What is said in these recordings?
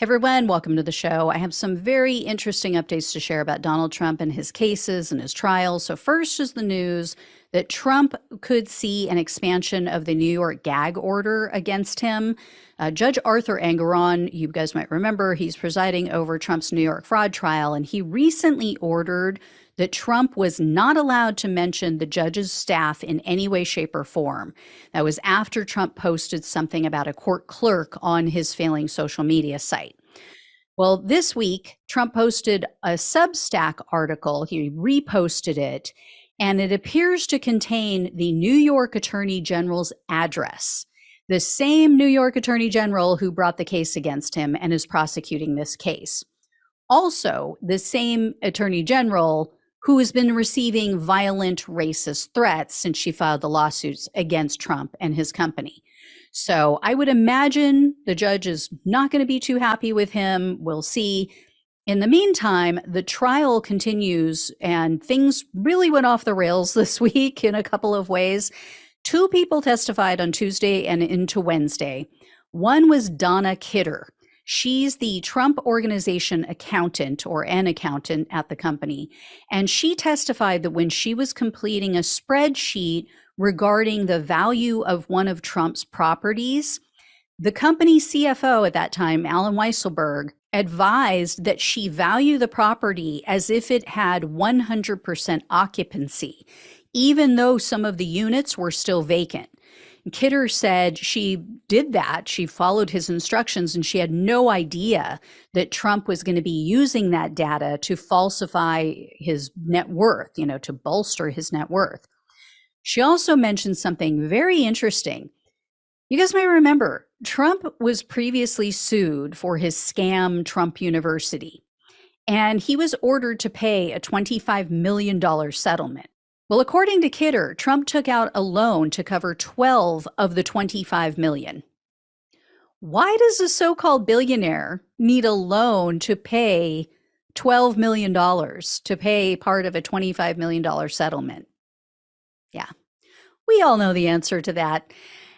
Hey everyone, welcome to the show. I have some very interesting updates to share about Donald Trump and his cases and his trials. So, first is the news that Trump could see an expansion of the New York gag order against him. Judge Arthur Engoron, you guys might remember, he's presiding over Trump's New York fraud trial, and he recently ordered that Trump was not allowed to mention the judge's staff in any way, shape, or form. That was after Trump posted something about a court clerk on his failing social media site. Well, this week, Trump posted a Substack article. He reposted it, and it appears to contain the New York Attorney General's address, the same New York Attorney General who brought the case against him and is prosecuting this case. Also, the same Attorney General who has been receiving violent racist threats since she filed the lawsuits against Trump and his company. So I would imagine the judge is not going to be too happy with him. We'll see. In the meantime, the trial continues, and things really went off the rails this week in a couple of ways. Two people testified on Tuesday and into Wednesday. One was Donna Kidder. She's the Trump Organization accountant, or an accountant at the company. And she testified that when she was completing a spreadsheet regarding the value of one of Trump's properties, the company CFO at that time, Alan Weisselberg, advised that she value the property as if it had 100% occupancy, even though some of the units were still vacant. Kidder said she did that. She followed his instructions, and she had no idea that Trump was going to be using that data to falsify his net worth, to bolster his net worth. She also mentioned something very interesting. You guys may remember, Trump was previously sued for his scam Trump University, and he was ordered to pay a $25 million settlement. Well, according to Kidder, Trump took out a loan to cover 12 of the 25 million. Why does a so-called billionaire need a loan to pay $12 million to pay part of a $25 million settlement? Yeah, we all know the answer to that.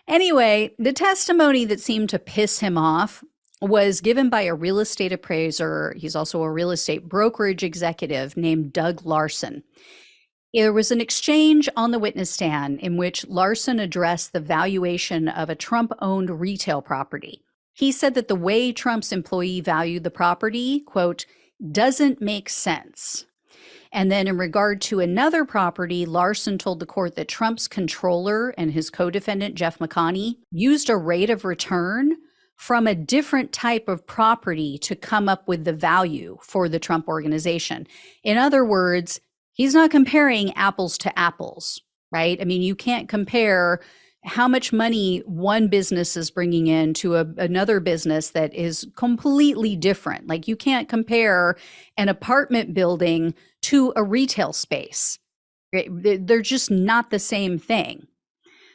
Anyway, the testimony that seemed to piss him off was given by a real estate appraiser. He's also a real estate brokerage executive named Doug Larson. There was an exchange on the witness stand in which Larson addressed the valuation of a Trump-owned retail property. He said that the way Trump's employee valued the property, quote, doesn't make sense. And then in regard to another property, Larson told the court that Trump's controller and his co-defendant, Jeff McConney, used a rate of return from a different type of property to come up with the value for the Trump Organization. In other words, he's not comparing apples to apples, right? I mean, you can't compare how much money one business is bringing in to another business that is completely different. Like, you can't compare an apartment building to a retail space. They're just not the same thing.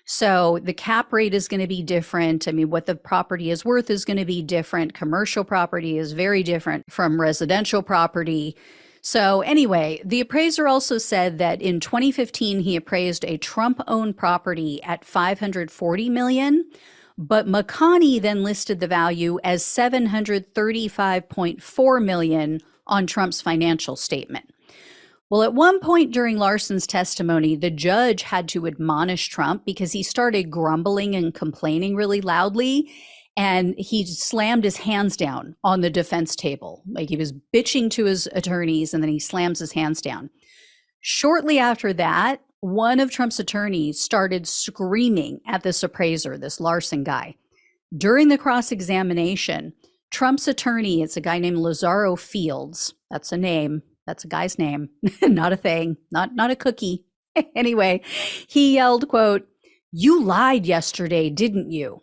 So the cap rate is going to be different. I mean, what the property is worth is going to be different. Commercial property is very different from residential property. So anyway, the appraiser also said that in 2015, he appraised a Trump-owned property at $540 million, but McConney then listed the value as $735.4 million on Trump's financial statement. Well, at one point during Larson's testimony, the judge had to admonish Trump because he started grumbling and complaining really loudly. And he slammed his hands down on the defense table. Like, he was bitching to his attorneys, and then he slams his hands down. Shortly after that, one of Trump's attorneys started screaming at this appraiser, this Larson guy. During the cross-examination, Trump's attorney, it's a guy named Lazaro Fields. That's a name. That's a guy's name, not a thing, not a cookie. Anyway, he yelled, quote, "You lied yesterday, didn't you?"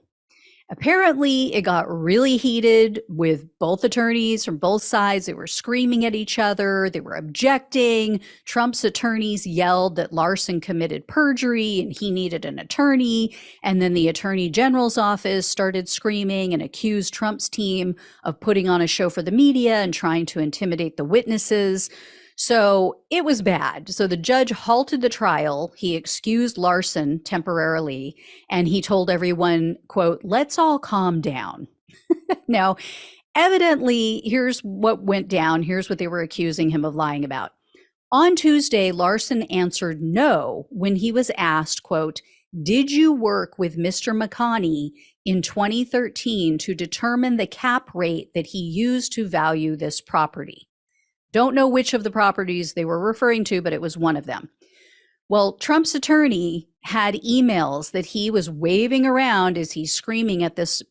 Apparently, it got really heated with both attorneys from both sides. They were screaming at each other. They were objecting. Trump's attorneys yelled that Larson committed perjury and he needed an attorney. And then the Attorney General's office started screaming and accused Trump's team of putting on a show for the media and trying to intimidate the witnesses. So it was bad. So the judge halted the trial. He excused Larson temporarily, and he told everyone, quote, "Let's all calm down." Now, evidently, here's what went down. Here's what they were accusing him of lying about. On Tuesday, Larson answered no when he was asked, quote, "Did you work with Mr. McConney in 2013 to determine the cap rate that he used to value this property?" Don't know which of the properties they were referring to, but it was one of them. Well, Trump's attorney had emails that he was waving around as he's screaming at this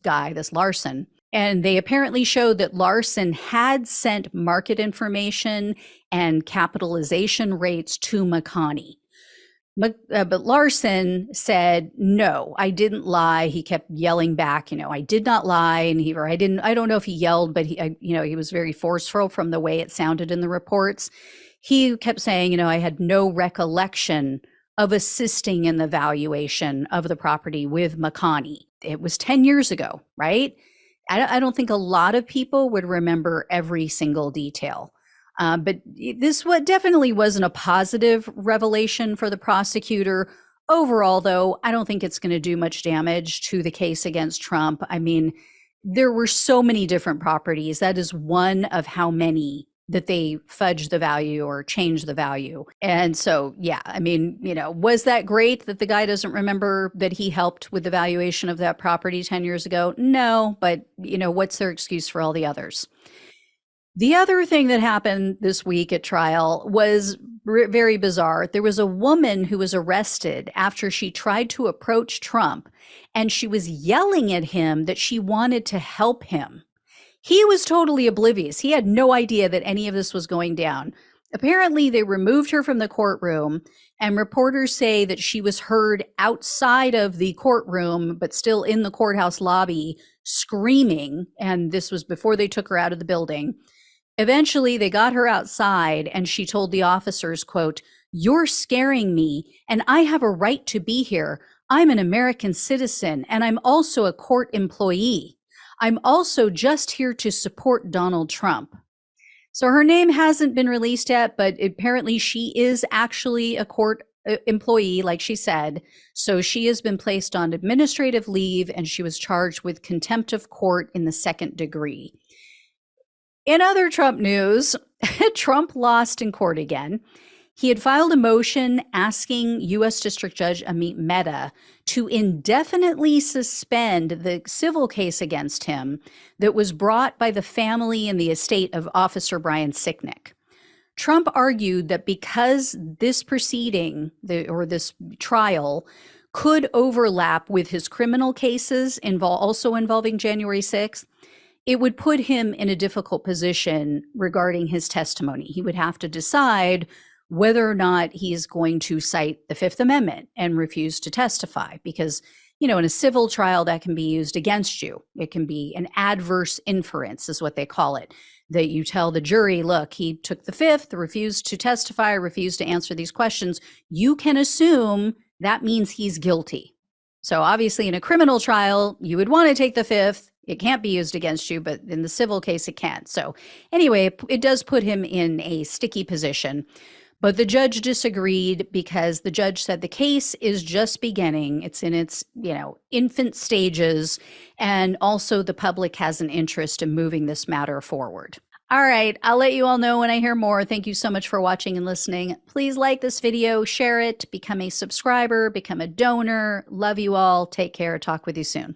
guy, this Larson. And they apparently showed that Larson had sent market information and capitalization rates to McConney. But Larson said, "No, I didn't lie." He kept yelling back, "I did not lie." And I don't know if he yelled, but he was very forceful from the way it sounded in the reports. He kept saying, "I had no recollection of assisting in the valuation of the property with McConney." It was 10 years ago, right? I don't think a lot of people would remember every single detail. But this definitely wasn't a positive revelation for the prosecutor. Overall, though, I don't think it's going to do much damage to the case against Trump. I mean, there were so many different properties. That is one of how many that they fudged the value or changed the value. And so, yeah, I mean, was that great that the guy doesn't remember that he helped with the valuation of that property 10 years ago? No, but what's their excuse for all the others? The other thing that happened this week at trial was very bizarre. There was a woman who was arrested after she tried to approach Trump, and she was yelling at him that she wanted to help him. He was totally oblivious. He had no idea that any of this was going down. Apparently, they removed her from the courtroom, and reporters say that she was heard outside of the courtroom, but still in the courthouse lobby, screaming. And this was before they took her out of the building. Eventually, they got her outside, and she told the officers, quote, "You're scaring me, and I have a right to be here. I'm an American citizen, and I'm also a court employee. I'm also just here to support Donald Trump." So her name hasn't been released yet, but apparently she is actually a court employee, like she said. So she has been placed on administrative leave, and she was charged with contempt of court in the second degree. In other Trump news, Trump lost in court again. He had filed a motion asking U.S. District Judge Amit Mehta to indefinitely suspend the civil case against him that was brought by the family and the estate of Officer Brian Sicknick. Trump argued that because this proceeding, this trial, could overlap with his criminal cases also involving January 6th, it would put him in a difficult position regarding his testimony. He would have to decide whether or not he is going to cite the Fifth Amendment and refuse to testify, because, in a civil trial that can be used against you. It can be an adverse inference is what they call it, that you tell the jury, look, he took the Fifth, refused to testify, refused to answer these questions. You can assume that means he's guilty. So obviously in a criminal trial, you would want to take the Fifth. It can't be used against you, but in the civil case, it can. So anyway, it does put him in a sticky position. But the judge disagreed because the judge said the case is just beginning. It's in its, infant stages. And also the public has an interest in moving this matter forward. All right, I'll let you all know when I hear more. Thank you so much for watching and listening. Please like this video, share it, become a subscriber, become a donor. Love you all. Take care. Talk with you soon.